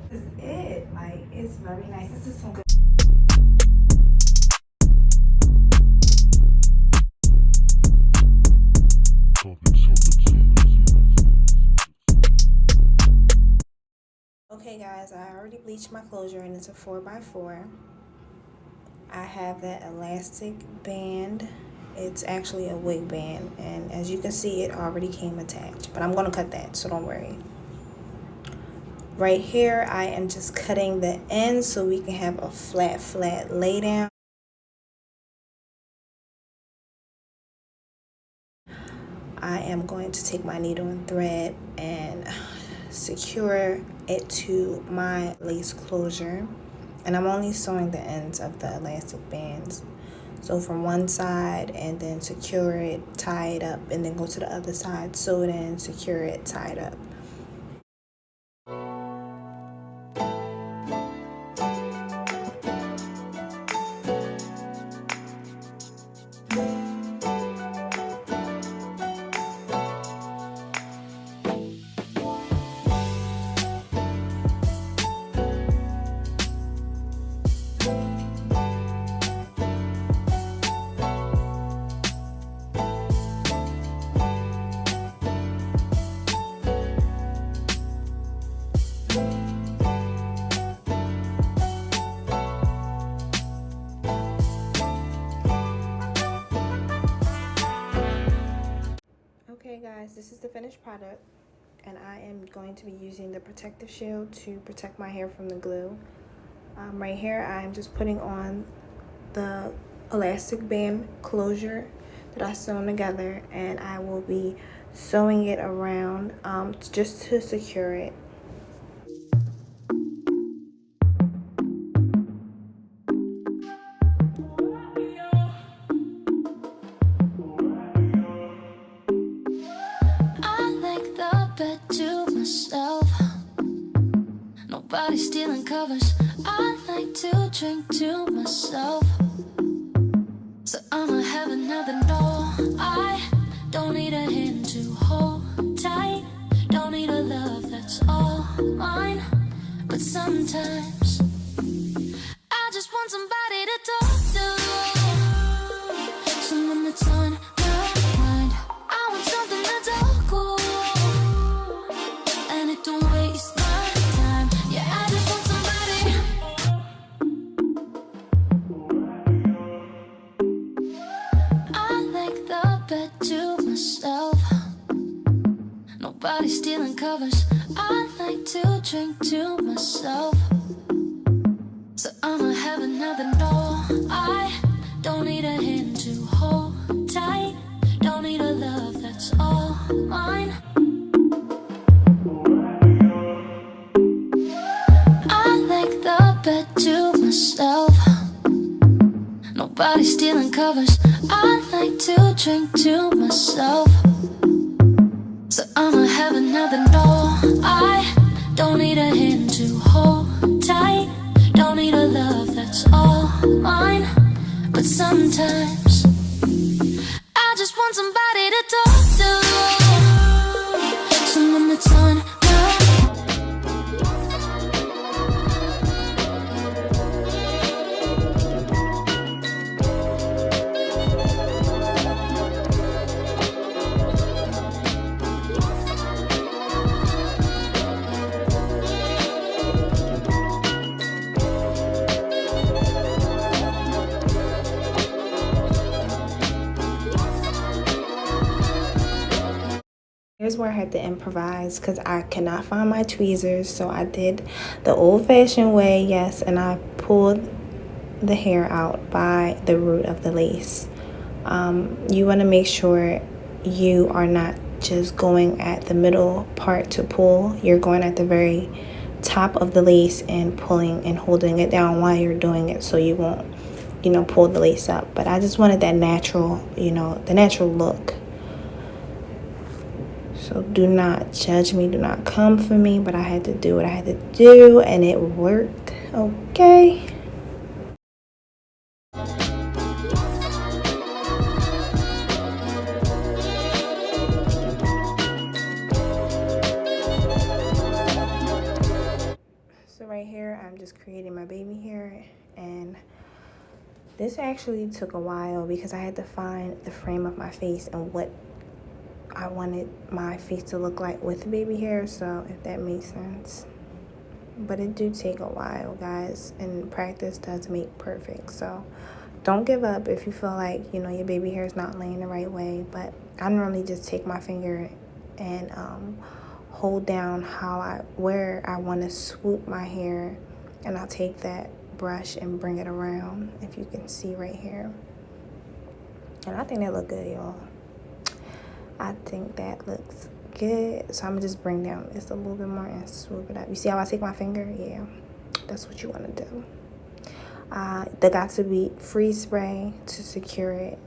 This is it. Like, it's very nice. This is some good. Okay guys, I already bleached my closure and it's a 4x4. I have that elastic band. It's actually a wig band, and as you can see, it already came attached, but I'm going to cut that, so don't worry. Right here, I am just cutting the end so we can have a flat lay down. I am going to take my needle and thread and secure it to my lace closure. And I'm only sewing the ends of the elastic bands. So from one side, and then secure it, tie it up, and then go to the other side, sew it in, secure it, tie it up. Okay guys, this is the finished product, and I am going to be using the protective shield to protect my hair from the glue. Right here, I'm just putting on the elastic band closure that I sewn together, and I will be sewing it around just to secure it. Nobody stealing covers. I like to drink to myself, so I'ma have another no. I don't need a hand to hold tight, don't need a love that's all mine. But sometimes I just want somebody to talk to, someone that's on my mind. I want something that's all cool, and it don't waste my time. Yeah, I just want somebody. I like the bed to myself. Nobody stealing covers. I like to drink to myself, so I'ma have another no. I don't need a hand to hold tight, don't need a love that's all mine. I like the bed to myself. Nobody stealing covers. I like to drink to myself, so I'ma have another no. I don't need a hand to hold tight, don't need a love that's all mine. But sometimes I just want somebody to talk to, someone that's on my Here's where I had to improvise because I cannot find my tweezers, so I did the old-fashioned way, yes, and I pulled the hair out by the root of the lace. You want to make sure you are not just going at the middle part to pull. You're going at the very top of the lace and pulling and holding it down while you're doing it, so you won't, pull the lace up. But I just wanted that natural, the natural look. So do not judge me, do not come for me, but I had to do what I had to do, and it worked, okay? So right here, I'm just creating my baby hair, and this actually took a while because I had to find the frame of my face and what I wanted my face to look like with baby hair, so if that makes sense. But it do take a while, guys, and practice does make perfect. So don't give up if you feel like, you know, your baby hair is not laying the right way. But I normally just take my finger and hold down where I want to swoop my hair, and I'll take that brush and bring it around, if you can see right here. And I think that look good, y'all. I think that looks good. So I'm gonna just bring down this a little bit more and swoop it up. You see how I take my finger? Yeah, that's what you want to do. There got to be freeze spray to secure it.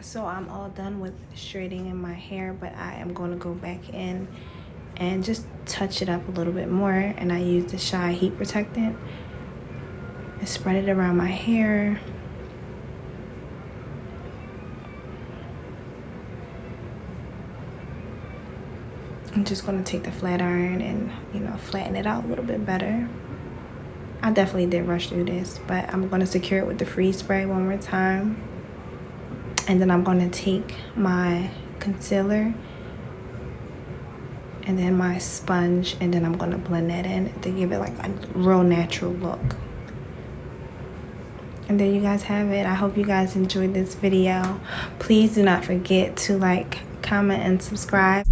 So I'm all done with straightening my hair, but I am going to go back in and just touch it up a little bit more. And I use the Shy Heat Protectant and spread it around my hair. I'm just going to take the flat iron and, you know, flatten it out a little bit better. I definitely did rush through this, but I'm going to secure it with the freeze spray one more time. And then I'm going to take my concealer and then my sponge, and then I'm going to blend that in to give it like a real natural look. And there you guys have it. I hope you guys enjoyed this video. Please do not forget to like, comment, and subscribe.